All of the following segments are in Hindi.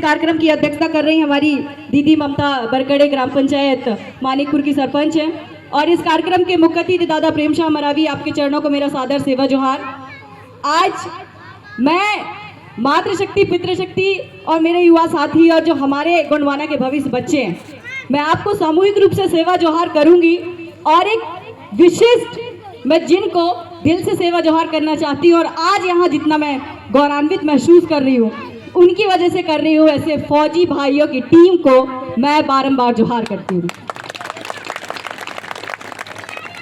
कार्यक्रम की अध्यक्षता कर रही हमारी दीदी ममता बरकड़े, ग्राम पंचायत मानिकपुर की सरपंच हैं। और इस कार्यक्रम के मुख्य अतिथि दादा प्रेम शाह मरावी, आपके चरणों को मेरा सादर सेवा जोहार। आज मैं मातृशक्ति, पितृशक्ति और मेरे युवा साथी और जो हमारे गोंडवाना के भविष्य बच्चे हैं, मैं आपको सामूहिक रूप से सेवा जोहार करूंगी। और एक विशिष्ट, मैं जिनको दिल से सेवा जोहार करना चाहती हूँ और आज यहाँ जितना मैं गौरवान्वित महसूस कर रही हूँ उनकी वजह से कर रही हूँ, ऐसे फौजी भाइयों की टीम को मैं बारंबार जोहार करती हूँ।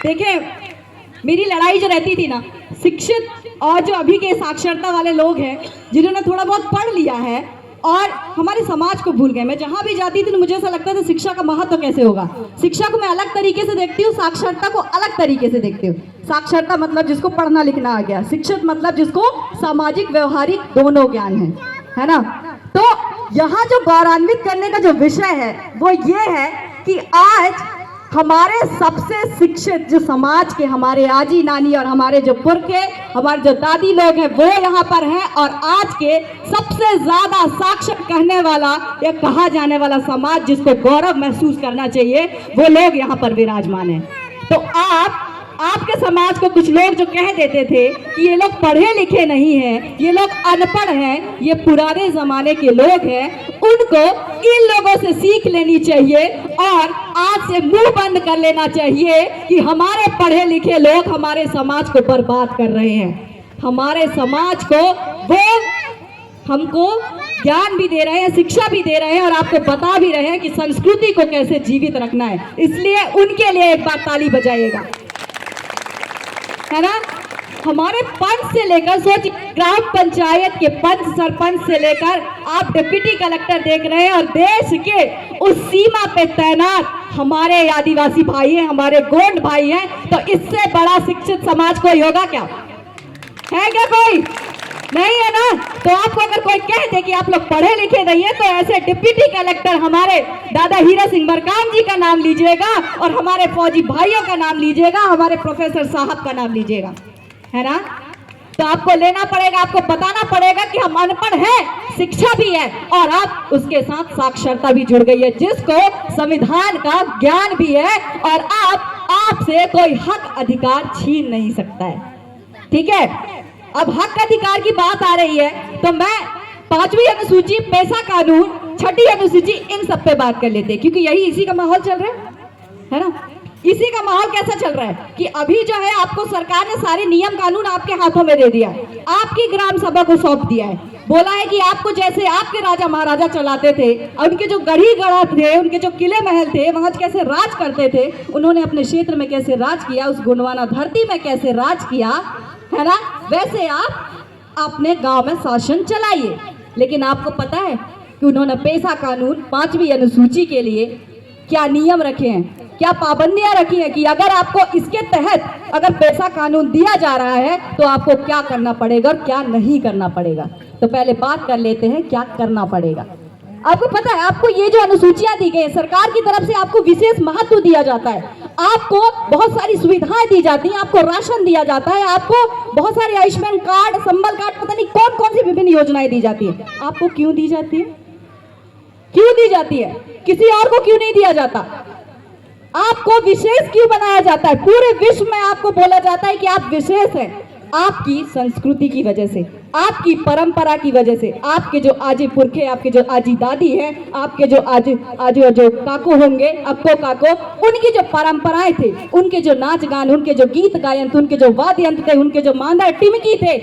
देखिए, मेरी लड़ाई जो रहती थी ना, शिक्षित और जो अभी के साक्षरता वाले लोग हैं जिन्होंने थोड़ा बहुत पढ़ लिया है और हमारे समाज को भूल गए। मैं जहाँ भी जाती थी मुझे ऐसा लगता था शिक्षा का महत्व कैसे होगा। शिक्षा को मैं अलग तरीके से देखती हूँ, साक्षरता को अलग तरीके से देखती हूँ। साक्षरता मतलब जिसको पढ़ना लिखना आ गया, शिक्षित मतलब जिसको सामाजिक व्यवहारिक दोनों ज्ञान है ना। तो यहाँ जो गौरवान्वित करने का जो विषय है वो ये है कि आज हमारे सबसे शिक्षित जो समाज के हमारे आजी नानी और हमारे जो पुरखे, हमारे जो दादी लोग हैं वो यहाँ पर हैं। और आज के सबसे ज्यादा साक्षर कहने वाला या कहा जाने वाला समाज जिसको गौरव महसूस करना चाहिए वो लोग यहाँ पर विराजमान हैं। तो आपके समाज को कुछ लोग जो कह देते थे कि ये लोग पढ़े लिखे नहीं हैं, ये लोग अनपढ़ हैं, ये पुराने जमाने के लोग हैं, उनको इन लोगों से सीख लेनी चाहिए और आज से मुंह बंद कर लेना चाहिए कि हमारे पढ़े लिखे लोग हमारे समाज को बर्बाद कर रहे हैं। हमारे समाज को वो हमको ज्ञान भी दे रहे हैं, शिक्षा भी दे रहे हैं और आपको बता भी रहे हैं कि संस्कृति को कैसे जीवित रखना है। इसलिए उनके लिए एक बार ताली बजाइएगा, है ना। हमारे पंच से लेकर, सोचिए, ग्राम पंचायत के पंच, सरपंच से लेकर आप डिप्टी कलेक्टर देख रहे हैं और देश के उस सीमा पे तैनात हमारे आदिवासी भाई हैं, हमारे गोंड भाई हैं। तो इससे बड़ा शिक्षित समाज कोई होगा क्या? है क्या कोई? नहीं है ना। तो आपको अगर कोई कह दे कि आप लोग पढ़े लिखे नहीं है तो ऐसे डिप्टी कलेक्टर हमारे दादा हीरा सिंह बरकाम जी का नाम लीजिएगा और हमारे फौजी भाइयों का नाम लीजिएगा, हमारे प्रोफेसर साहब का नाम लीजिएगा, है ना। तो आपको लेना पड़ेगा, आपको बताना पड़ेगा कि हम अनपढ़ हैं, शिक्षा भी है और आप उसके साथ साक्षरता भी जुड़ गई है, जिसको संविधान का ज्ञान भी है और आपसे कोई हक अधिकार छीन नहीं सकता है। ठीक है। अब हक अधिकार की बात आ रही है तो मैं 5वीं अनुसूची, पैसा कानून, 6ठी अनुसूची, इन सब पे बात कर लेते हैं क्योंकि यही इसी का माहौल चल रहा है ना। इसी का माहौल कैसा चल रहा है कि अभी जो है आपको सरकार ने सारे नियम कानून आपके हाथों में दे दिया है, आपकी ग्राम सभा को सौंप दिया है, बोला है कि आपको जैसे आपके राजा महाराजा चलाते थे और उनके जो गढ़ी गढ़ा थे, उनके जो किले महल थे, वहां कैसे राज करते थे, उन्होंने अपने क्षेत्र में कैसे राज किया, उस गोंडवाना धरती में कैसे राज किया, है ना, वैसे आप अपने गांव में शासन चलाइए। लेकिन आपको पता है कि उन्होंने पैसा कानून 5वीं अनुसूची के लिए क्या नियम रखे हैं, क्या पाबंदियां रखी हैं कि अगर आपको इसके तहत अगर पैसा कानून दिया जा रहा है तो आपको क्या करना पड़ेगा और क्या नहीं करना पड़ेगा। तो पहले बात कर लेते हैं क्या करना पड़ेगा। आपको पता है, आपको ये जो अनुसूचियां दी गई है सरकार की तरफ से, आपको विशेष महत्व दिया जाता है, आपको बहुत सारी सुविधाएं दी जाती हैं, आपको राशन दिया जाता है, आपको बहुत सारे आयुष्मान कार्ड, संबल कार्ड, पता नहीं कौन कौन सी विभिन्न योजनाएं दी जाती है। आपको क्यों दी जाती है? क्यों दी जाती है? किसी और को क्यों नहीं दिया जाता? आपको विशेष क्यों बनाया जाता है? पूरे विश्व में आपको बोला जाता है कि आप विशेष हैं, आपकी संस्कृति की वजह से, आपकी परंपरा की वजह से, आपके जो आजी पुरखे, आपके जो आजी दादी हैं, आपके जो आज जो काको होंगे, अक्को काको, उनकी जो परंपराएं थे, उनके जो नाच गान, उनके जो गीत गायन थे, उनके जो वाद्य यंत्र थे, उनके जो मांदा टिमकी थे,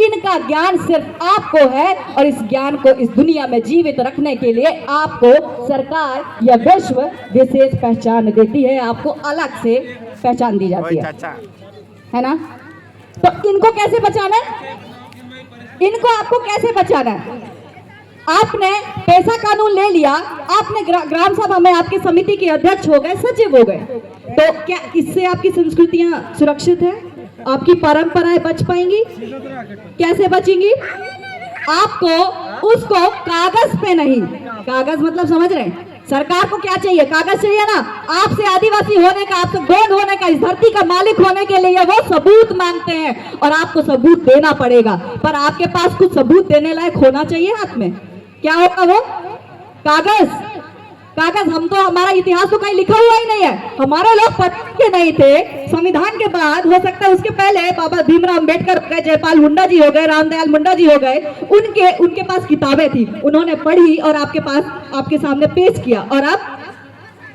इनका ज्ञान सिर्फ आपको है और इस ज्ञान को इस दुनिया में जीवित रखने के लिए आपको सरकार या विश्व विशेष पहचान देती है, आपको अलग से पहचान दी जाती है ना। तो इनको कैसे बचाना है? इनको आपको कैसे बचाना है? आपने पैसा कानून ले लिया, आपने ग्राम सभा में आपके समिति के अध्यक्ष हो गए, सचिव हो गए, तो क्या इससे आपकी संस्कृतियां सुरक्षित है? आपकी परंपराएं बच पाएंगी? कैसे बचेंगी? आपको उसको कागज पे नहीं, कागज मतलब समझ रहे हैं, सरकार को क्या चाहिए? कागज चाहिए ना। आपसे आदिवासी होने का, आपसे गोंड होने का, इस धरती का मालिक होने के लिए वो सबूत मांगते हैं और आपको सबूत देना पड़ेगा, पर आपके पास कुछ सबूत देने लायक होना चाहिए हाथ में, क्या होगा वो? कागज। कागज। हम तो, हमारा इतिहास तो कहीं लिखा हुआ ही नहीं है, हमारे लोग पढ़ते नहीं थे। संविधान के बाद, हो सकता है उसके पहले बाबा भीमराव अंबेडकर हो गए, जयपाल मुंडा जी हो गए, रामदयाल मुंडा जी हो गए, उनके पास किताबें थी, उन्होंने पढ़ी और आपके पास, आपके सामने पेश किया। और अब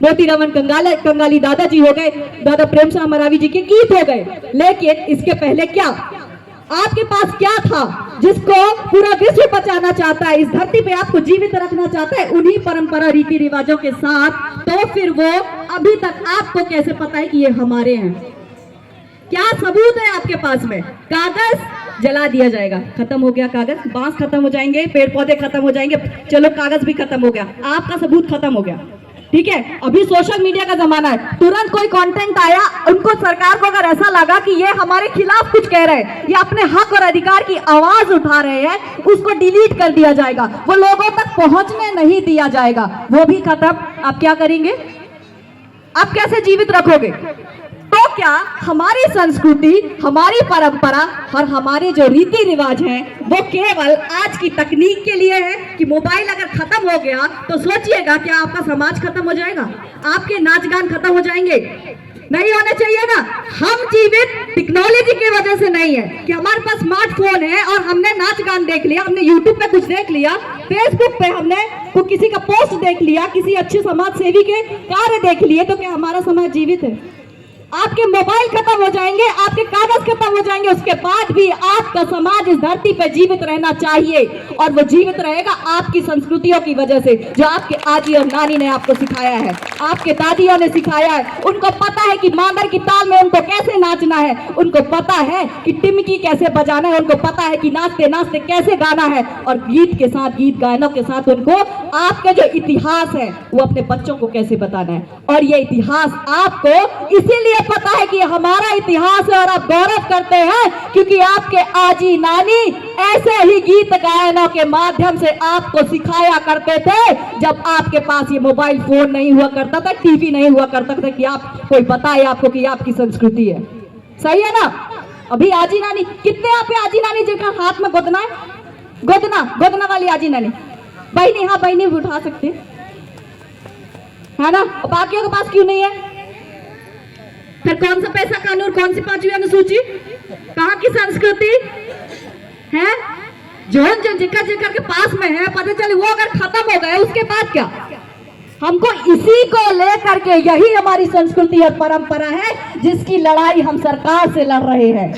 मोतीराम कंगाली दादाजी हो गए, दादा प्रेमचंद मरावी जी के गीत हो गए। लेकिन इसके पहले क्या आपके पास क्या था जिसको पूरा विश्व बचाना चाहता है, इस धरती पे आपको जीवित रखना चाहता है उन्हीं परंपरा रीति रिवाजों के साथ? तो फिर वो अभी तक आपको कैसे पता है कि ये हमारे हैं? क्या सबूत है आपके पास में? कागज जला दिया जाएगा, खत्म हो गया कागज, बांस खत्म हो जाएंगे, पेड़ पौधे खत्म हो जाएंगे, चलो कागज भी खत्म हो गया, आपका सबूत खत्म हो गया। ठीक है, अभी सोशल मीडिया का जमाना है, तुरंत कोई कंटेंट आया, उनको, सरकार को अगर ऐसा लगा कि ये हमारे खिलाफ कुछ कह रहे हैं, ये अपने हक और अधिकार की आवाज उठा रहे हैं, उसको डिलीट कर दिया जाएगा, वो लोगों तक पहुंचने नहीं दिया जाएगा, वो भी खत्म। आप क्या करेंगे? आप कैसे जीवित रखोगे? तो क्या हमारी संस्कृति, हमारी परंपरा और हमारे जो रीति रिवाज हैं वो केवल आज की तकनीक के लिए है कि मोबाइल अगर खत्म हो गया तो सोचिएगा क्या आपका समाज खत्म हो जाएगा? आपके नाच गान खत्म हो जाएंगे? नहीं होने चाहिए ना। हम जीवित टेक्नोलॉजी की वजह से नहीं है कि हमारे पास स्मार्टफोन है और हमने नाच गान देख लिया, हमने यूट्यूब पे कुछ देख लिया, फेसबुक पे हमने किसी का पोस्ट देख लिया, किसी अच्छे समाज सेवी के कार्य देख लिए, तो क्या हमारा समाज जीवित है? आपके मोबाइल खत्म हो जाएंगे, आपके कागज खत्म हो जाएंगे, उसके बाद भी आपका समाज इस धरती पर जीवित रहना चाहिए, और वो जीवित रहेगा आपकी संस्कृतियों की वजह से, जो आपके आजी और नानी ने आपको सिखाया है, आपके दादियों ने सिखाया है। उनको पता है कि मांदर की ताल में उनको कैसे नाचना है, उनको पता है कि टिमकी कैसे बजाना है, उनको पता है कि नाचते नाचते कैसे गाना है, और गीत के साथ, गीत गायनों के साथ उनको आपके जो इतिहास है वो अपने बच्चों को कैसे बताना है। और ये इतिहास आपको इसीलिए पता है कि हमारा इतिहास है और आप गौरव करते हैं क्योंकि आपके आजी नानी ऐसे ही गीत गायनों के माध्यम से आपको सिखाया करते थे, जब आपके पास ये मोबाइल फोन नहीं हुआ करता था, टीवी नहीं हुआ करता था कि आप कोई बताए आपको कि आपकी संस्कृति है। सही है ना? अभी आजी नानी कितने आप आजी नानी जिनका हाथ में गोदना है, गोदना वाली आजी नानी, बहनी, हाँ बहनी भी उठा सकते है ना, बाकियों के पास क्यों नहीं है? फिर कौन सा पैसा कानून, कौन सी 5वीं अनुसूची, कहाँ की संस्कृति है? जो जिक्र के पास में है, पता चले वो अगर खत्म हो गए उसके बाद क्या? हमको इसी को लेकर के, यही हमारी संस्कृति और परंपरा है जिसकी लड़ाई हम सरकार से लड़ रहे हैं।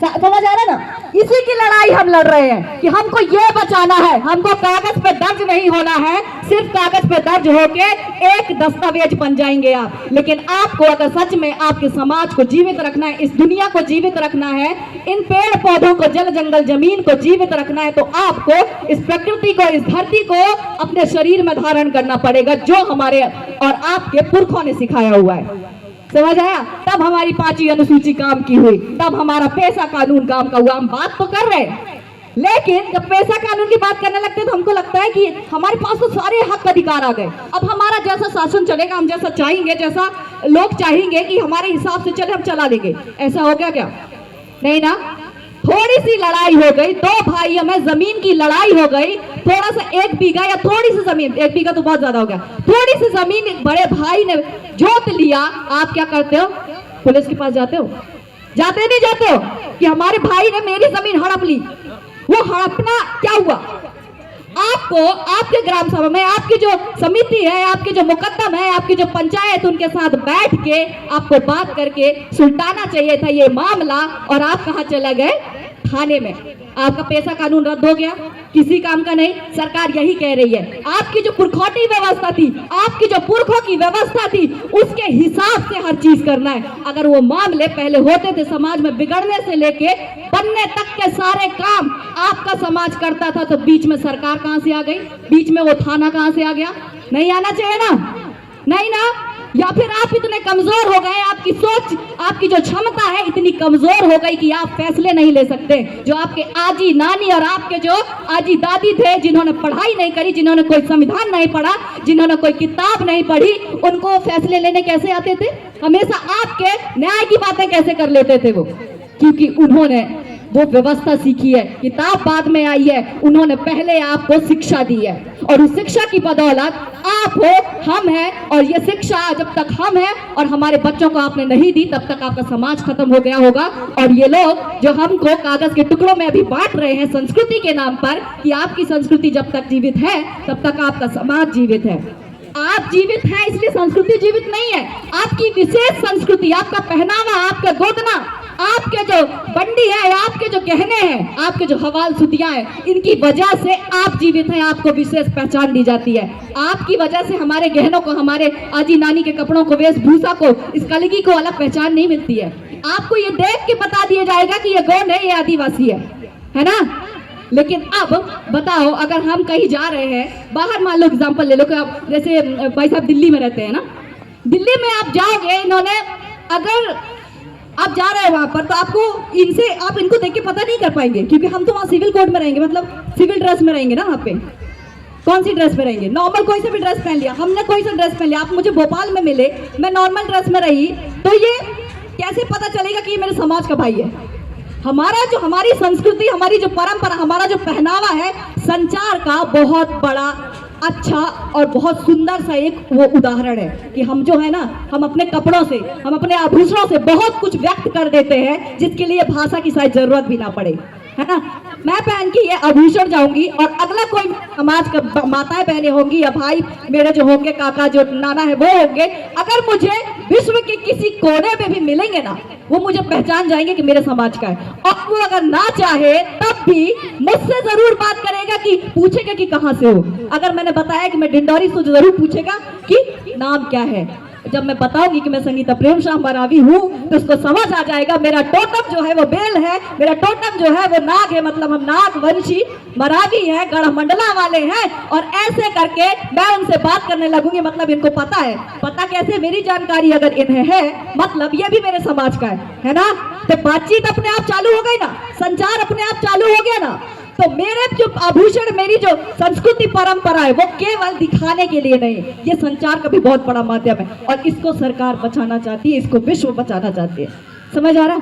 समझ आ रहा है ना? इसी की लड़ाई हम लड़ रहे हैं कि हमको ये बचाना है, हमको कागज पे दर्ज नहीं होना है, सिर्फ कागज पे दर्ज होके एक दस्तावेज बन जाएंगे आप। लेकिन आपको अगर सच में आपके समाज को जीवित रखना है, इस दुनिया को जीवित रखना है, इन पेड़ पौधों को, जल जंगल जमीन को जीवित रखना है, तो आपको इस प्रकृति को, इस धरती को अपने शरीर में धारण करना पड़ेगा, जो हमारे और आपके पुरखों ने सिखाया हुआ है। समझ आया? तब हमारी 5वीं अनुसूची काम की हुई, तब हमारा पैसा कानून काम का हुआ। हम बात तो कर रहे हैं, लेकिन जब पैसा कानून की बात करने लगते हैं तो हमको लगता है कि हमारे पास तो सारे हक अधिकार आ गए, अब हमारा जैसा शासन चलेगा, हम जैसा चाहेंगे, जैसा लोग चाहेंगे कि हमारे हिसाब से चले, हम चला देंगे। ऐसा हो गया क्या? नहीं ना। थोड़ी सी लड़ाई हो गई, 2 भाइयों में जमीन की लड़ाई हो गई, थोड़ा सा 1 बीघा या थोड़ी सी जमीन, 1 बीघा तो बहुत ज्यादा हो गया, थोड़ी सी जमीन बड़े भाई ने जोत लिया, आप क्या करते हो? पुलिस के पास जाते हो? जाते नहीं जाते हो कि हमारे भाई ने मेरी जमीन हड़प ली? वो हड़पना क्या हुआ? आपको आपके ग्राम सभा में, आपकी जो समिति है, आपके जो मुकद्दम है, आपकी जो पंचायत, उनके साथ बैठ के आपको बात करके सुलटाना चाहिए था ये मामला, और आप कहाँ चले गए? थाने में। आपका पैसा कानून रद्द हो गया, किसी काम का नहीं। सरकार यही कह रही है, आपकी जो पुरखौटी व्यवस्था थी, आपकी जो पुरखों की व्यवस्था थी, उसके हिसाब से हर चीज करना है। अगर वो मामले पहले होते थे, समाज में बिगड़ने से लेके बनने तक के सारे काम आपका समाज करता था, तो बीच में सरकार कहां से आ गई? बीच में वो थाना कहां से आ गया? नहीं आना चाहिए ना, नहीं ना। या फिर आप इतने कमजोर हो गए, आपकी सोच, आपकी जो क्षमता है इतनी कमजोर हो गई कि आप फैसले नहीं ले सकते। जो आपके आजी नानी और आपके जो आजी दादी थे, जिन्होंने पढ़ाई नहीं करी, जिन्होंने कोई संविधान नहीं पढ़ा, जिन्होंने कोई किताब नहीं पढ़ी, उनको फैसले लेने कैसे आते थे? हमेशा आपके न्याय की बातें कैसे कर लेते थे वो? क्योंकि उन्होंने वो व्यवस्था सीखी है, किताब बाद में आई है, उन्होंने पहले आपको शिक्षा दी है और उस शिक्षा की बदौलत आप हो, हम हैं, और ये शिक्षा जब तक हम हैं और हमारे बच्चों को आपने नहीं दी तब तक आपका समाज खत्म हो गया होगा। और ये लोग जो हमको कागज के टुकड़ों में अभी बांट रहे हैं संस्कृति के नाम पर कि आपकी संस्कृति जब तक जीवित है तब तक आपका समाज जीवित है। आप जीवित हैं इसलिए संस्कृति जीवित नहीं है। आपकी विशेष संस्कृति, आपका पहनावा, आपका गोदना, आपके जो बंडी है, आपके जो गहने हैं, आपके जो हवाल सुतियां हैं, इनकी वजह से आप जीवित हैं, आपको विशेष पहचान दी जाती है। आपकी वजह से हमारे गहनों को, हमारे आजी नानी के कपड़ों को, वेशभूषा को, इस कलगी को अलग पहचान नहीं मिलती है। आपको ये देख के बता दिया जाएगा कि ये गोंड है, ये आदिवासी है ना। लेकिन अब बताओ, अगर हम कहीं जा रहे हैं बाहर, मान लो एग्जाम्पल ले लो कि आप जैसे भाई साहब दिल्ली में रहते हैं ना, दिल्ली में आप जाओगे, इन्होंने अगर आप जा रहे हैं वहां पर तो आपको आप इनको देख के पता नहीं कर पाएंगे, क्योंकि हम तो वहाँ सिविल कोड में रहेंगे, मतलब सिविल ड्रेस में रहेंगे ना। वहाँ पे कौन सी ड्रेस में रहेंगे? नॉर्मल कोई सा भी ड्रेस पहन लिया, हमने कोई सा ड्रेस पहन लिया। आप मुझे भोपाल में मिले, मैं नॉर्मल ड्रेस में रही, तो ये कैसे पता चलेगा कि ये मेरे समाज का भाई है? हमारी संस्कृति, हमारी जो परंपरा, हमारा जो पहनावा है, संचार का बहुत बड़ा अच्छा और बहुत सुंदर सा एक वो उदाहरण है कि हम जो है ना, हम अपने कपड़ों से, हम अपने आभूषणों से बहुत कुछ व्यक्त कर देते हैं, जिसके लिए भाषा की शायद जरूरत भी ना पड़े, है ना। मैं पहन के ये आभूषण जाऊंगी और अगला कोई समाज का माताएं पहने होंगी या भाई मेरे जो होंगे, काका जो नाना है वो होंगे, अगर मुझे विश्व के किसी कोने में भी मिलेंगे ना, वो मुझे पहचान जाएंगे कि मेरे समाज का है। और वो अगर ना चाहे तब भी मुझसे जरूर बात करेगा, कि पूछेगा कि कहाँ से हो। अगर मैंने बताया कि मैं डिंडौरी से, जरूर पूछेगा कि नाम क्या है। जब मैं बताऊंगी कि मैं संगीता प्रेम श्याम मरावी हूँ, तो उसको समझ आ जाएगा मेरा टोटम जो है वो बेल है, मेरा टोटम जो है वो नाग है, मतलब हम नाग वंशी मरावी है, गढ़मंडला वाले हैं। और ऐसे करके मैं उनसे बात करने लगूंगी, मतलब इनको पता है। पता कैसे? मेरी जानकारी अगर इन्हें है, मतलब ये भी मेरे समाज का है ना। तो बातचीत अपने आप चालू हो गई ना, संचार अपने आप चालू हो गया ना। तो मेरे जो आभूषण, मेरी जो संस्कृति परंपरा है, वो केवल दिखाने के लिए नहीं, ये संचार का भी बहुत बड़ा माध्यम है। और इसको सरकार बचाना चाहती है, इसको विश्व बचाना चाहती है। समझ आ रहा?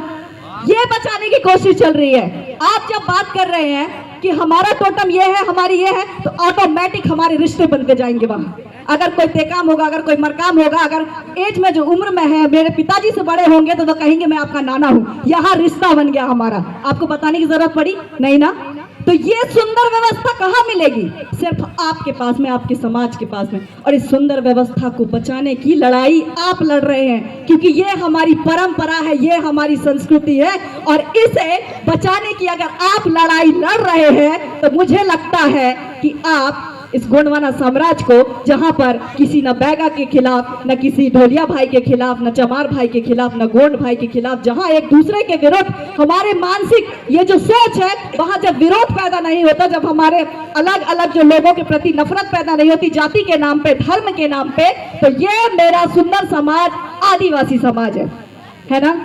ये बचाने की कोशिश चल रही है। आप जब बात कर रहे हैं कि हमारा टोटम ये है, हमारी ये है, तो ऑटोमेटिक हमारे रिश्ते बनते जाएंगे वहां। अगर कोई तेकाम होगा, अगर कोई मरकाम होगा, अगर एज में जो उम्र में है, मेरे पिताजी से बड़े होंगे, तो कहेंगे मैं आपका नाना हूँ। यहाँ रिश्ता बन गया हमारा। आपको बताने की जरूरत पड़ी नहीं ना। तो ये सुंदर व्यवस्था कहाँ मिलेगी? सिर्फ आपके पास में, आपके समाज के पास में। और इस सुंदर व्यवस्था को बचाने की लड़ाई आप लड़ रहे हैं, क्योंकि ये हमारी परंपरा है, ये हमारी संस्कृति है। और इसे बचाने की अगर आप लड़ाई लड़ रहे हैं, तो मुझे लगता है कि आप इस गोंडवाना साम्राज्य को, जहां पर किसी न बैगा के खिलाफ, न किसी ढोलिया भाई के खिलाफ, न चमार भाई के खिलाफ, न गोंड भाई के खिलाफ, जहां एक दूसरे के विरुद्ध हमारे मानसिक ये जो सोच है, वहां जब विरोध पैदा नहीं होता, जब हमारे अलग अलग जो लोगों के प्रति नफरत पैदा नहीं होती, जाति के नाम पे, धर्म के नाम पे, तो ये मेरा सुंदर समाज आदिवासी समाज है ना।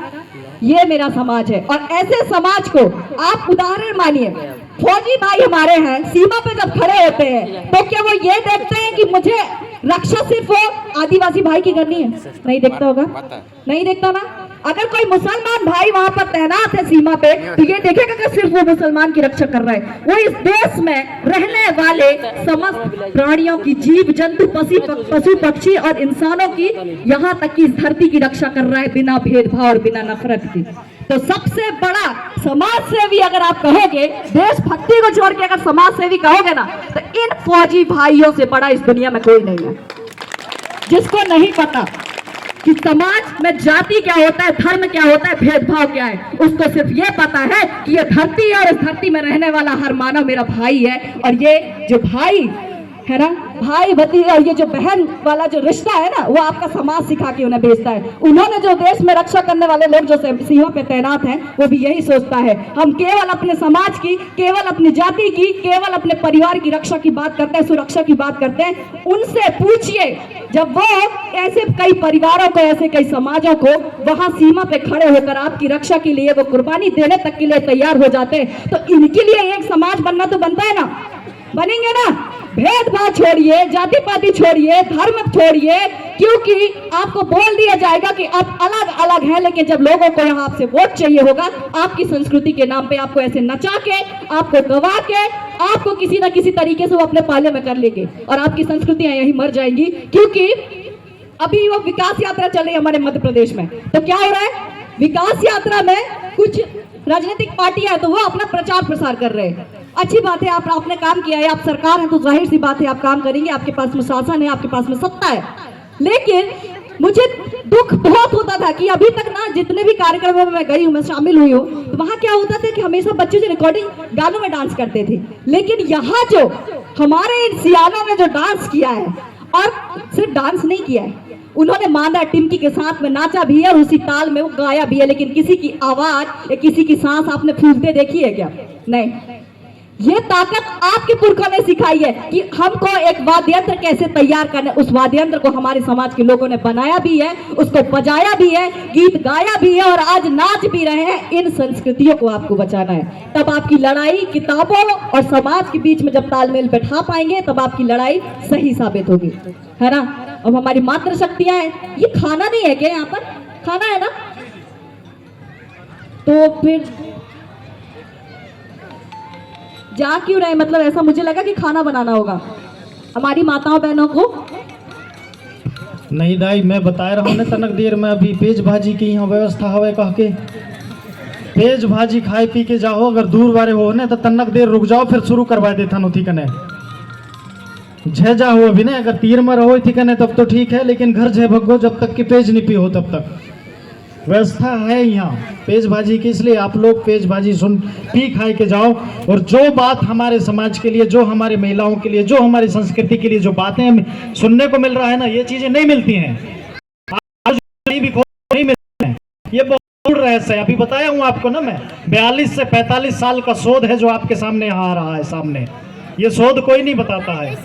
ये मेरा समाज है। और ऐसे समाज को आप उदाहरण मानिए। फौजी भाई हमारे हैं, सीमा पे जब खड़े होते हैं, तो क्या वो ये देखते हैं कि मुझे रक्षा सिर्फ वो आदिवासी भाई की करनी है? नहीं देखता होगा, नहीं देखता ना। अगर कोई मुसलमान भाई वहां पर तैनात है सीमा पे, तो ये देखेगा कि सिर्फ वो मुसलमान की रक्षा कर रहा है। वो इस देश में रहने वाले समस्त प्राणियों की, जीव जंतु, पशु पक्षी और इंसानों की, यहाँ तक कि इस धरती की रक्षा कर रहा है, बिना भेदभाव और बिना नफरत की। तो सबसे बड़ा समाज सेवी अगर आप कहोगे, देशभक्ति को छोड़ के अगर समाज सेवी कहोगे ना, तो इन फौजी भाइयों से बड़ा इस दुनिया में कोई नहीं है। जिसको नहीं पता कि समाज में जाति क्या होता है, धर्म क्या होता है, भेदभाव क्या है, उसको सिर्फ ये पता है कि ये धरती है और इस धरती में रहने वाला हर मानव मेरा भाई है। और ये जो भाई है ना, भाई भतीजा, ये जो बहन वाला जो रिश्ता है ना, वो आपका समाज सिखा के उन्हें भेजता है। उन्होंने जो देश में रक्षा करने वाले लोग जो सीमा पे तैनात हैं, वो भी यही सोचता है, हम केवल अपने समाज की, केवल अपनी जाति की, केवल अपने परिवार की रक्षा की बात करते हैं, सुरक्षा की बात करते हैं। उनसे पूछिए, जब वो ऐसे कई परिवारों को, ऐसे कई समाजों को वहां सीमा पे खड़े होकर आपकी रक्षा के लिए वो कुर्बानी देने तक के लिए तैयार हो जाते हैं, तो इनके लिए एक समाज बनना तो बनता है ना, बनेंगे ना। भेदभाव छोड़िए, जाति पाति छोड़िए, धर्म छोड़िए, क्योंकि आपको बोल दिया जाएगा कि आप अलग अलग हैं, लेकिन जब लोगों को यहाँ आपसे वोट चाहिए होगा, आपकी संस्कृति के नाम पे आपको ऐसे नचा के, आपको गवा के, आपको किसी ना किसी तरीके से वो अपने पाले में कर लेंगे और आपकी संस्कृतियां यही मर जाएंगी। क्योंकि अभी वो विकास यात्रा चल रही है हमारे मध्य प्रदेश में, तो क्या हो रहा है, विकास यात्रा में कुछ राजनीतिक पार्टियां तो वो अपना प्रचार प्रसार कर रहे हैं। अच्छी बात है, आपने काम किया है, आप सरकार है तो जाहिर सी बात है आप काम करेंगे, आपके पास में शासन है, आपके पास में सत्ता है। लेकिन मुझे दुख बहुत होता था कि अभी तक ना जितने भी कार्यक्रमों में मैं गई हूँ, मैं शामिल हुई हूँ, तो वहाँ क्या होता था कि हमेशा बच्चे जो रिकॉर्डिंग गानों में डांस करते थे, लेकिन यहाँ जो हमारे इन सियानों ने जो डांस किया है, और सिर्फ डांस नहीं किया है, उन्होंने मांदा टिमकी के साथ में नाचा भी है और उसी ताल में वो गाया भी है, लेकिन किसी की आवाज या किसी की सांस आपने फूलते देखी है क्या? नहीं। ये ताकत आपके पुरखों ने सिखाई है कि हमको एक वाद्य यंत्र कैसे तैयार करना है। उस वाद्य यंत्र को हमारे समाज के लोगों ने बनाया भी है, उसको बजाया भी है, गीत गाया भी है और आज नाच भी रहे हैं। इन संस्कृतियों को आपको बचाना है, तब आपकी लड़ाई किताबों और समाज के बीच में जब तालमेल बैठा पाएंगे, तब आपकी लड़ाई सही साबित होगी, है ना। अब हमारी मातृ शक्तियां हैं, ये खाना नहीं है क्या? यहाँ पर खाना है ना, तो फिर जा क्यों रहे? मतलब ऐसा मुझे लगा कि खाना बनाना होगा हमारी माताओं बहनों को। नहीं दाई, मैं बता रहा हूँ ना, तनक देर में अभी पेज भाजी की यहाँ व्यवस्था हवे कह के, पेज भाजी खाए पी के जाओ, अगर दूर बारे हो ने तो तनक देर रुक जाओ, फिर शुरू करवा देता नोथी कने झे जा हो अभी ना, अगर तीर में रहो थी कने तब तो ठीक है, लेकिन घर झे भगो जब तक कि पेज नहीं पी हो तब तक व्यवस्था है यहाँ पेज भाजी की। इसलिए आप लोग पेज भाजी सुन पी खाए के जाओ, और जो बात हमारे समाज के लिए, जो हमारी महिलाओं के लिए, जो हमारी संस्कृति के लिए जो बातें हमें सुनने को मिल रहा है ना, ये चीजें नहीं मिलती हैं, आज नहीं मिलती हैं। ये बहुत रहस्य है, अभी बताया हूँ आपको ना मैं, 42 से 45 साल का शोध है जो आपके सामने यहाँ आ रहा है सामने। ये शोध कोई नहीं बताता है,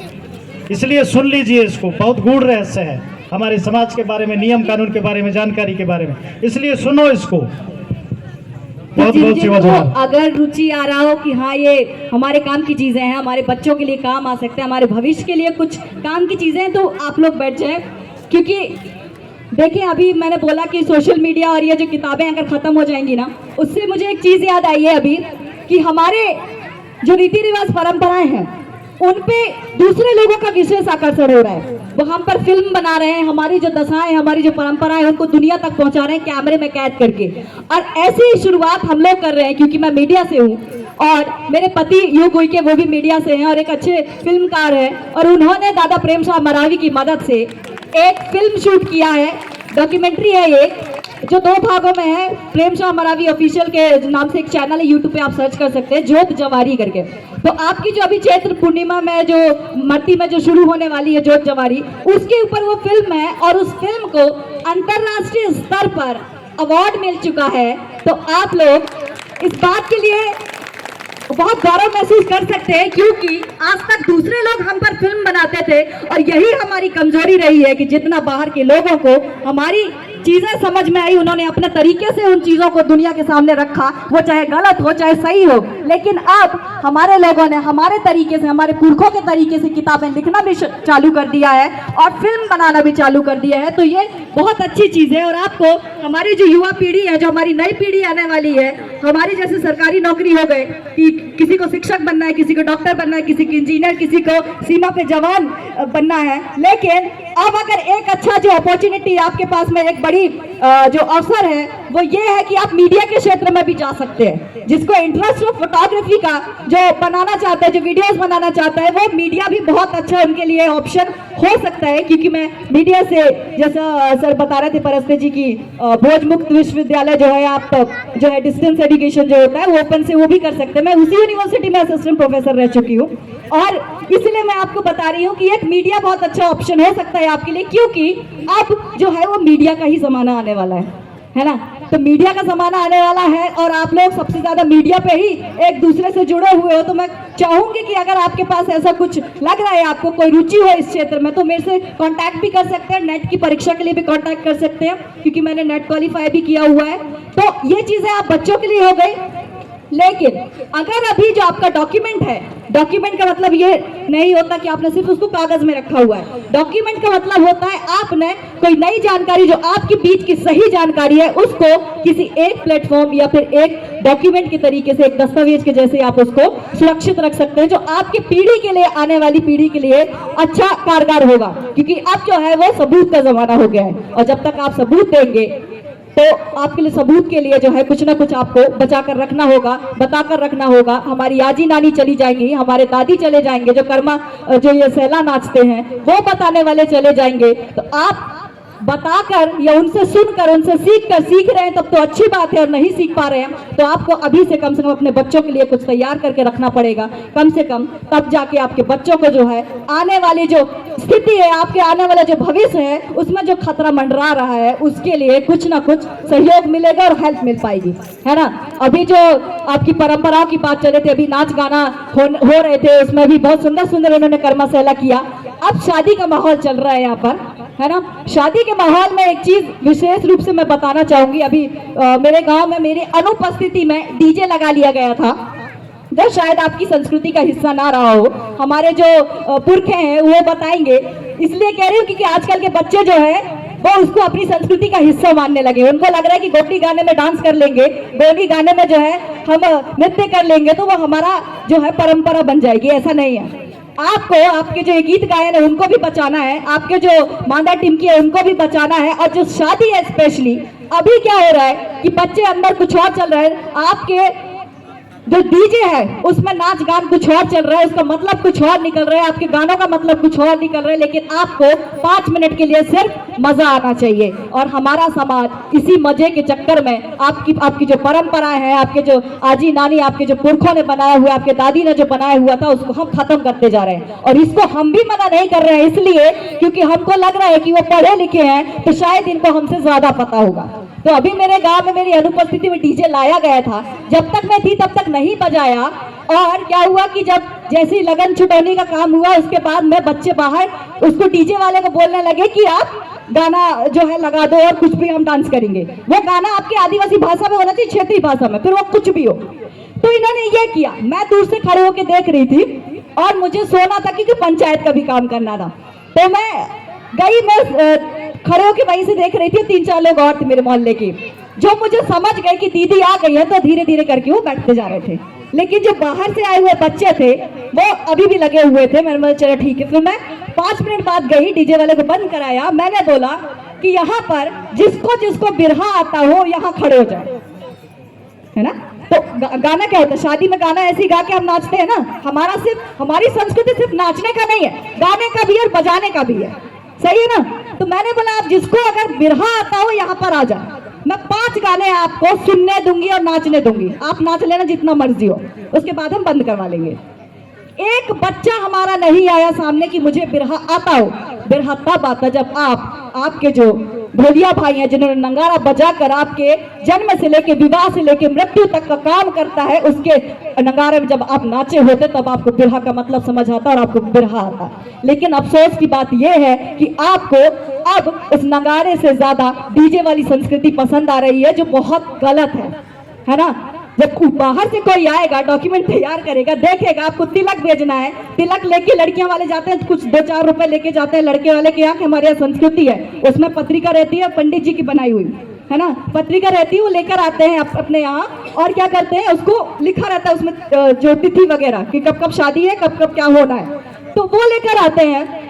इसलिए सुन लीजिए इसको, बहुत गूढ़ रहस्य है हमारे समाज के बारे में, नियम कानून के बारे में, जानकारी के बारे में, इसलिए सुनो इसको। बहुत बहुत सेवा। अगर रुचि आ रहा हो कि हाँ ये हमारे काम की चीजें हैं, हमारे बच्चों के लिए काम आ सकते हैं, हमारे भविष्य के लिए कुछ काम की चीजें हैं, तो आप लोग बैठ जाएं। क्योंकि देखिए अभी मैंने बोला कि सोशल मीडिया और ये जो किताबें अगर खत्म हो जाएंगी ना, उससे मुझे एक चीज याद आई है अभी कि हमारे जो रीति रिवाज परंपराएं हैं उन पे दूसरे लोगों का विशेष आकर्षण हो रहा है। वो हम पर फिल्म बना रहे हैं, हमारी जो दशाएं, हमारी जो परंपराएं उनको दुनिया तक पहुंचा रहे हैं कैमरे में कैद करके। और ऐसी ही शुरुआत हम लोग कर रहे हैं, क्योंकि मैं मीडिया से हूँ और मेरे पति युग हुई के वो भी मीडिया से हैं और एक अच्छे फिल्मकार हैं, और उन्होंने दादा प्रेम शाह मरावी की मदद से एक फिल्म शूट किया है, डॉक्यूमेंट्री है ये, जो 2 भागों में है। प्रेम शाह मरावी ऑफिशियल के नाम से एक चैनल है, यूट्यूब पे आप सर्च कर सकते हैं, जोत जवारी करके। तो आपकी जो अभी चैत्र पूर्णिमा में जो मरती में जो शुरू होने वाली है जोत जवारी, उसके ऊपर वो फिल्म है और उस फिल्म को अंतरराष्ट्रीय स्तर पर अवार्ड मिल चुका है। तो आप लोग इस बात के लिए बहुत गौरव महसूस कर सकते हैं, क्योंकि आज तक दूसरे लोग हम पर फिल्म बनाते थे और यही हमारी कमजोरी रही है कि जितना बाहर के लोगों को हमारी चीजें समझ में आई, उन्होंने अपने तरीके से उन चीजों को दुनिया के सामने रखा, वो चाहे गलत हो चाहे सही हो। लेकिन अब हमारे लोगों ने हमारे तरीके से, हमारे पुरखों के तरीके से किताबें लिखना भी चालू कर दिया है और फिल्म बनाना भी चालू कर दिया है। तो ये बहुत अच्छी चीज है। और आपको हमारी जो युवा पीढ़ी है, जो हमारी नई पीढ़ी आने वाली है, हमारी जैसे सरकारी नौकरी हो गए कि किसी को शिक्षक बनना है, किसी को डॉक्टर बनना है, किसी को इंजीनियर, किसी को सीमा पे जवान बनना है, लेकिन अब अगर एक अच्छा जो अपॉर्चुनिटी आपके पास में, एक बड़ी जो अवसर है, वो ये है कि आप मीडिया के क्षेत्र में भी जा सकते हैं। जिसको इंटरेस्ट हो फोटोग्राफी का, जो बनाना चाहते हैं, जो वीडियोस बनाना चाहता है, वो मीडिया भी बहुत अच्छा उनके लिए ऑप्शन हो सकता है। क्योंकि मैं मीडिया से, जैसा सर बता रहे थे परस्ते जी की, भोज मुक्त विश्वविद्यालय जो है, आप जो है डिस्टेंस एजुकेशन जो होता है वो ओपन से वो भी कर सकते हैं। मैं उसी यूनिवर्सिटी में असिस्टेंट प्रोफेसर रह चुकी हूँ और इसलिए मैं आपको बता रही हूँ कि एक मीडिया बहुत अच्छा ऑप्शन हो सकता है आपके लिए, क्योंकि अब जो है वो मीडिया का ही जमाना आने वाला है ना। तो मीडिया का जमाना आने वाला है और आप लोग सबसे ज्यादा मीडिया पे ही एक दूसरे से जुड़े हुए हो। तो मैं चाहूंगी कि अगर आपके पास ऐसा कुछ लग रहा है, आपको कोई रुचि हो इस क्षेत्र में, तो मेरे से कांटेक्ट भी कर सकते हैं, नेट की परीक्षा के लिए भी कांटेक्ट कर सकते हैं, क्योंकि मैंने नेट क्वालिफाई भी किया हुआ है। तो ये चीजें आप बच्चों के लिए हो गई। लेकिन अगर अभी जो आपका डॉक्यूमेंट है डॉक्यूमेंट का मतलब ये नहीं होता कि आपने सिर्फ उसको कागज में रखा हुआ है। डॉक्यूमेंट का मतलब होता है आपने कोई नई जानकारी जो आपके बीच की सही जानकारी है उसको किसी एक प्लेटफॉर्म या फिर एक डॉक्यूमेंट के तरीके से, एक दस्तावेज के जैसे आप उसको सुरक्षित रख सकते हैं, जो आपकी पीढ़ी के लिए, आने वाली पीढ़ी के लिए अच्छा कारगर होगा। क्योंकि अब जो है वो सबूत का जमाना हो गया है, और जब तक आप सबूत देंगे तो आपके लिए, सबूत के लिए जो है कुछ ना कुछ आपको बचा कर रखना होगा, बता कर रखना होगा। हमारी आजी नानी चली जाएंगी, हमारे दादी चले जाएंगे, जो कर्मा, जो ये सेला नाचते हैं वो बताने वाले चले जाएंगे। तो आप बताकर या उनसे सुनकर, उनसे सीख रहे हैं तब तो अच्छी बात है, और नहीं सीख पा रहे हैं तो आपको अभी से कम अपने बच्चों के लिए कुछ तैयार करके रखना पड़ेगा, कम से कम। तब जाके आपके बच्चों को जो है आने वाली जो स्थिति है, आपके आने वाला जो भविष्य है, उसमें जो खतरा मंडरा रहा है उसके लिए कुछ ना कुछ सहयोग मिलेगा और हेल्प मिल पाएगी, है ना। अभी जो आपकी परंपराओं की बात चल रही थी, अभी नाच गाना हो रहे थे, उसमें भी बहुत सुंदर सुंदर उन्होंने कर्मा सेला किया। अब शादी का माहौल चल रहा है यहाँ पर, है ना। शादी के माहौल में एक चीज विशेष रूप से मैं बताना चाहूंगी। अभी मेरे गांव में मेरी अनुपस्थिति में डीजे लगा लिया गया था, जो शायद आपकी संस्कृति का हिस्सा ना रहा हो। हमारे जो पुरखे हैं वो बताएंगे, इसलिए कह रही हूँ क्योंकि आजकल के बच्चे जो है वो उसको अपनी संस्कृति का हिस्सा मानने लगे। उनको लग रहा है कि गोपी गाने में डांस कर लेंगे, गोली गाने में जो है हम नृत्य कर लेंगे तो वो हमारा जो है परंपरा बन जाएगी। ऐसा नहीं है। आपको आपके जो गीत गायन है उनको भी बचाना है, आपके जो मांदा टिमकी है उनको भी बचाना है। और जो शादी है स्पेशली, अभी क्या हो रहा है कि बच्चे अंदर कुछ और चल रहा है, आपके जो डीजे है उसमें नाच गान कुछ और चल रहा है, उसका मतलब कुछ और निकल रहा है, आपके गानों का मतलब कुछ और निकल रहा है। लेकिन आपको 5 मिनट के लिए सिर्फ मजा आना चाहिए। और हमारा समाज इसी मजे के चक्कर में आपकी जो परंपरा है, आपके जो आजी नानी, आपके जो पुरखों ने बनाया हुआ, आपके दादी ने जो बनाया हुआ था, उसको हम खत्म करते जा रहे हैं। और इसको हम भी मना नहीं कर रहे हैं इसलिए क्योंकि हमको लग रहा है कि वो पढ़े लिखे हैं तो शायद इनको हमसे ज्यादा पता होगा। तो अभी मेरे गांव में मेरी अनुपस्थिति में डीजे लाया गया था, जब तक मैं थी तब तक नहीं बजाया। और क्या हुआ कि जब जैसे लगन छुटौनी का काम हुआ उसके बाद में बच्चे बाहर उसको डीजे वाले को बोलने लगे कि आप गाना जो है लगा दो और कुछ भी हम डांस करेंगे। वो गाना आपके आदिवासी भाषा में होना चाहिए, क्षेत्रीय भाषा में, फिर वो कुछ भी हो। तो इन्होंने ये किया, मैं दूर से खड़े होकर देख रही थी और मुझे सोना था क्योंकि पंचायत का भी काम करना था। तो मैं गई, मैं खड़े होकर वहीं से देख रही थी। 3-4 लोग और थे मेरे मोहल्ले के, जो मुझे समझ गए कि दीदी आ गई है, तो धीरे धीरे करके वो बैठते जा रहे थे। लेकिन जो बाहर से आए हुए बच्चे थे वो अभी भी लगे हुए थे। मैंने बोला चलो ठीक है। फिर मैं 5 मिनट बाद गई, डीजे वाले को बंद कराया। मैंने बोला कि यहाँ पर जिसको जिसको बिरहा आता हो यहाँ खड़े हो जाए, है ना। तो गाना क्या होता है, शादी में गाना ऐसे ही गा के हम नाचते हैं ना। हमारी संस्कृति सिर्फ नाचने का नहीं है, गाने का भी है और बजाने का भी है, सही है ना। तो मैंने बोला आप जिसको अगर बिरहा आता हो यहाँ पर आ जाए, मैं 5 गाने आपको सुनने दूंगी और नाचने दूंगी, आप नाच लेना जितना मर्जी हो, उसके बाद हम बंद करवा लेंगे। एक बच्चा हमारा नहीं आया सामने कि मुझे बिरहा आता हो। बिरहा तब आता जब आपके जो ढोलिया भाई हैं, जिन्होंने नंगारा बजाकर आपके जन्म से लेके, विवाह से लेके मृत्यु तक का काम करता है, उसके नंगारे में जब आप नाचे होते तब आपको बिरहा का मतलब समझ आता और आपको बिरहा आता। लेकिन अफसोस की बात यह है कि आपको अब उस नंगारे से ज्यादा डीजे वाली संस्कृति पसंद आ रही है, जो बहुत गलत है ना। जब बाहर से कोई आएगा, डॉक्यूमेंट तैयार करेगा, देखेगा आपको तिलक भेजना है, तिलक लेके लड़कियां वाले जाते हैं, कुछ 2-4 रुपए लेके जाते हैं लड़के वाले के यहाँ। हमारे यहाँ संस्कृति है, उसमें पत्रिका रहती है पंडित जी की बनाई हुई, है ना, पत्रिका रहती है, वो लेकर आते हैं अपने यहाँ। और क्या करते हैं, उसको लिखा रहता है उसमें जो तिथि वगैरह कि कब कब शादी है, कब कब क्या होना है, तो वो लेकर आते हैं।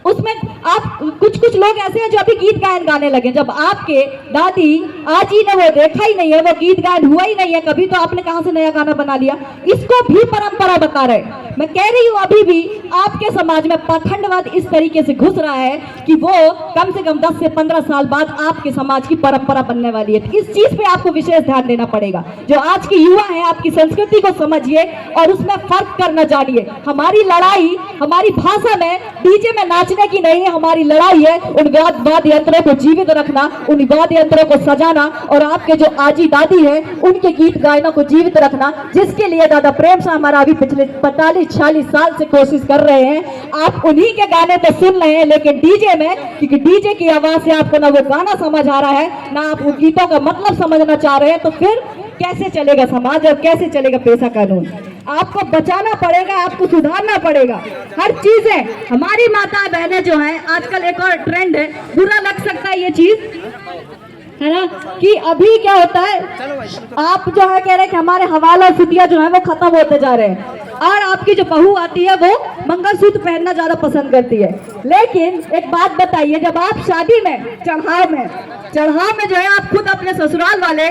उसमें आप कुछ लोग ऐसे हैं जो अभी गीत गायन गाने लगे। जब आपके दादी आजी ने वो देखा ही नहीं है, वो गीत गायन हुआ ही नहीं है कभी, तो आपने कहां से नया गाना बना लिया। इसको भी परंपरा बता रहे। मैं कह रही हूँ अभी भी आपके समाज में पाखंडवाद इस तरीके से घुस रहा है कि वो कम से कम 10 से 15 साल बाद आपके समाज की परंपरा बनने वाली है। इस चीज पे आपको विशेष ध्यान देना पड़ेगा। जो आज की युवा है, आपकी संस्कृति को समझिए और उसमें फर्क करना जानिए। हमारी लड़ाई हमारी भाषा में डीजे में नाचने की नहीं है, हमारी लड़ाई है उन वाद्य यंत्रों को जीवित रखना, उन वाद्य यंत्रों को सजाना और आपके जो आजी दादी है उनके गीत गायनों को जीवित रखना, जिसके लिए दादा प्रेम से हमारा अभी पिछले 45-46 साल से कोशिश कर रहे हैं। आप उन्हीं के गाने तो सुन रहे हैं, लेकिन डीजे में, क्योंकि डीजे की आवाज से आपको ना वो गाना समझ आ रहा है, ना आप उन गीतों का मतलब समझना चाह रहे हैं, तो फिर कैसे चलेगा समाज और कैसे चलेगा पैसा कानून। आपको बचाना पड़ेगा, आपको सुधारना पड़ेगा हर चीजें। हमारी माता बहनें जो हैं, आजकल एक और ट्रेंड है, बुरा लग सकता है ये चीज, है ना, कि अभी क्या होता है, आप जो है कह रहे हैं कि हमारे हवाला और सुतिया जो है वो खत्म होते जा रहे हैं, और आपकी जो बहू आती है वो मंगलसूत्र पहनना ज्यादा पसंद करती है। लेकिन एक बात बताइए, जब आप शादी में चढ़ाव में जो है आप खुद अपने ससुराल वाले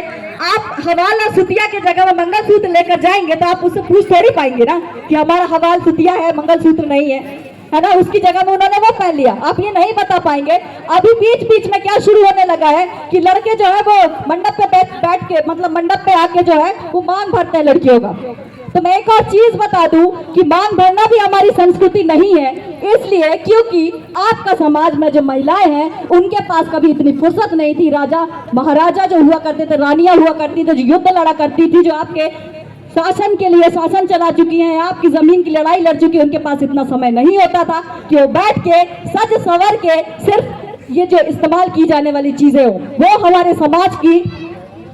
आप हवाला सुतिया की जगह में मंगलसूत्र लेकर जाएंगे, तो आप उससे पूछ थोड़ी पाएंगे ना कि हमारा हवाल सुतिया है, मंगलसूत्र नहीं है ना, उसकी जगह में उन्होंने वो पहन लिया। आप ये नहीं बता पाएंगे। अभी बीच बीच में क्या शुरू होने लगा है कि लड़के जो है वो मंडप पे बैठ के, मतलब मंडप पे आके जो है वो मांग भरते हैं लड़कियों का। तो मैं एक और चीज बता दूं कि मांग भरना भी हमारी संस्कृति नहीं है, इसलिए क्योंकि आपका समाज में जो महिलाएं हैं उनके पास कभी इतनी फुर्सत नहीं थी। राजा महाराजा जो हुआ करते थे, रानियां हुआ करती थी, जो युद्ध लड़ा करती थी, जो आपके शासन के लिए शासन चला चुकी हैं, आपकी जमीन की लड़ाई लड़ चुकी है, उनके पास इतना समय नहीं होता था कि वो बैठ के सज सवर के सिर्फ ये जो इस्तेमाल की जाने वाली चीजें हो वो हमारे समाज की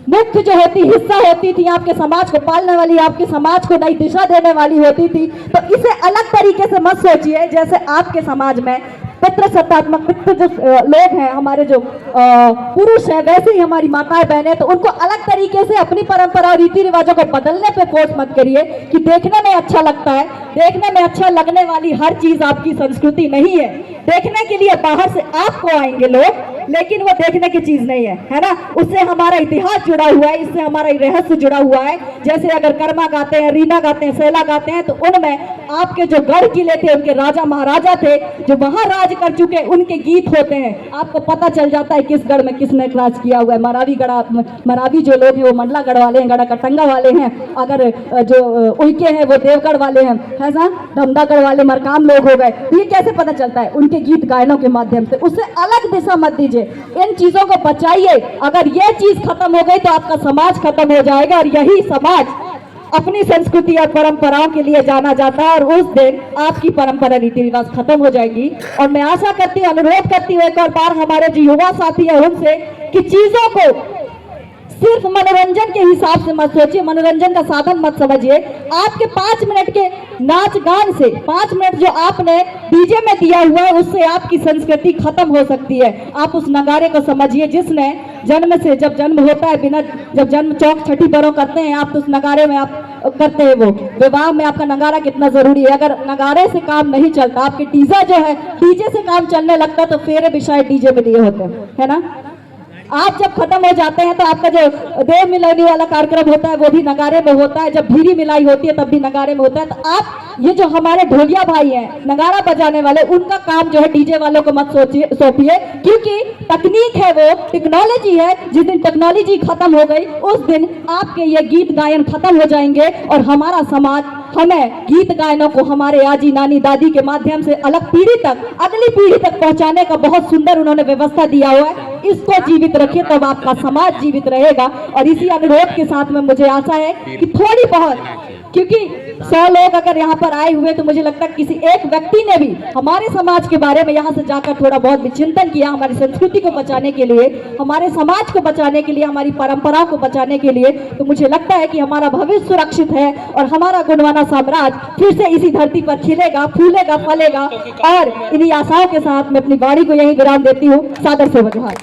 मुख्य जो होती हिस्सा होती थी, आपके समाज को पालने वाली, आपके समाज को नई दिशा देने वाली होती थी। तो इसे अलग तरीके से मत सोचिए, जैसे आपके समाज में पितृसत्तात्मक पितृ जो लोग हैं, हमारे जो पुरुष है, वैसे ही हमारी माताएं बहनें, तो उनको अलग तरीके से अपनी परंपरा और रीति रिवाजों को बदलने पे फोर्स मत करिए कि देखने में अच्छा लगता है। देखने में अच्छा लगने वाली हर चीज आपकी संस्कृति नहीं है। देखने के लिए बाहर से आपको आएंगे लोग, लेकिन वो देखने की चीज नहीं है ना। उससे हमारा इतिहास जुड़ा हुआ है, इससे हमारा रहस्य जुड़ा हुआ है। जैसे अगर कर्मा गाते हैं, रीना गाते हैं, सैला गाते हैं, तो उनमें आपके जो गढ़ किले थे, उनके राजा महाराजा थे जो महाराज कर चुके, उनके गीत होते हैं। आपको पता चल जाता है किस गढ़ में किसने राज किया हुआ है। मरावी जो लोग हैं वो मंडला गढ़ वाले हैं, गढ़ा कटंगा वाले हैं। अगर जो उइके हैं वो देवगढ़ वाले हैं, है ना, धमदागढ़ वाले मरकाम लोग हो गए। ये कैसे पता चलता है? उनके गीत गायनों के माध्यम से। उससे अलग दिशा मत दीजिए, इन चीजों को बचाइए। अगर ये चीज खत्म हो गई तो आपका समाज खत्म हो जाएगा, और यही समाज अपनी संस्कृति और परंपराओं के लिए जाना जाता है, और उस दिन आपकी परंपरा रीति रिवाज खत्म हो जाएगी। और मैं आशा करती हूँ, अनुरोध करती हूँ एक और बार हमारे जो युवा साथी है उनसे कि चीजों को सिर्फ मनोरंजन के हिसाब से मत सोचिए, मनोरंजन का साधन मत समझिए। आपके 5 मिनट के नाच गान से, 5 मिनट जो आपने डीजे में दिया हुआ है, उससे आपकी संस्कृति खत्म हो सकती है। आप उस नगारे को समझिए जिसने जन्म से, जब जन्म होता है, बिना जब जन्म चौक छठी बरों करते हैं आप, तो उस नगारे में आप करते हैं वो विवाह में आपका नगारा कितना जरूरी है। अगर नगारे से काम नहीं चलता, आपके डीजे जो है डीजे से काम चलने लगता, तो फेरे भी शायद डीजे में लिए होते हैं, है ना। आप जब खत्म हो जाते हैं तो आपका जो देव मिलानी वाला कार्यक्रम होता है वो भी नगारे में होता है, जब भीरी मिलाई होती है तब भी नगारे में होता है। तो आप ये जो हमारे ढोलिया भाई हैं, नगारा बजाने वाले, उनका काम जो है डीजे वालों को मत सौंपिए, क्योंकि तकनीक है, वो टेक्नोलॉजी है। जिस दिन टेक्नोलॉजी खत्म हो गई उस दिन आपके ये गीत गायन खत्म हो जाएंगे, और हमारा समाज हमें गीत गायनों को हमारे आजी नानी दादी के माध्यम से अलग पीढ़ी तक, अगली पीढ़ी तक पहुंचाने का बहुत सुंदर उन्होंने व्यवस्था दिया हुआ है। इसको जीवित रखिए, तब आपका समाज जीवित रहेगा। और इसी अनुरोध के साथ में मुझे आशा है कि थोड़ी बहुत, क्योंकि 100 लोग अगर यहाँ पर आए हुए, तो मुझे लगता है किसी एक व्यक्ति ने भी हमारे समाज के बारे में यहाँ से जाकर थोड़ा बहुत भी चिंतन किया, हमारी संस्कृति को बचाने के लिए, हमारे समाज को बचाने के लिए, हमारी परंपराओं को बचाने के लिए। तो मुझे लगता है कि हमारा भविष्य सुरक्षित है, और हमारा गुणवाना साम्राज्य फिर से इसी धरती पर खिलेगा, फूलेगा, फलेगा। और इन्हीं आशाओं के साथ मैं अपनी वाणी को यही विराम देती हूँ। सादर से वजहार।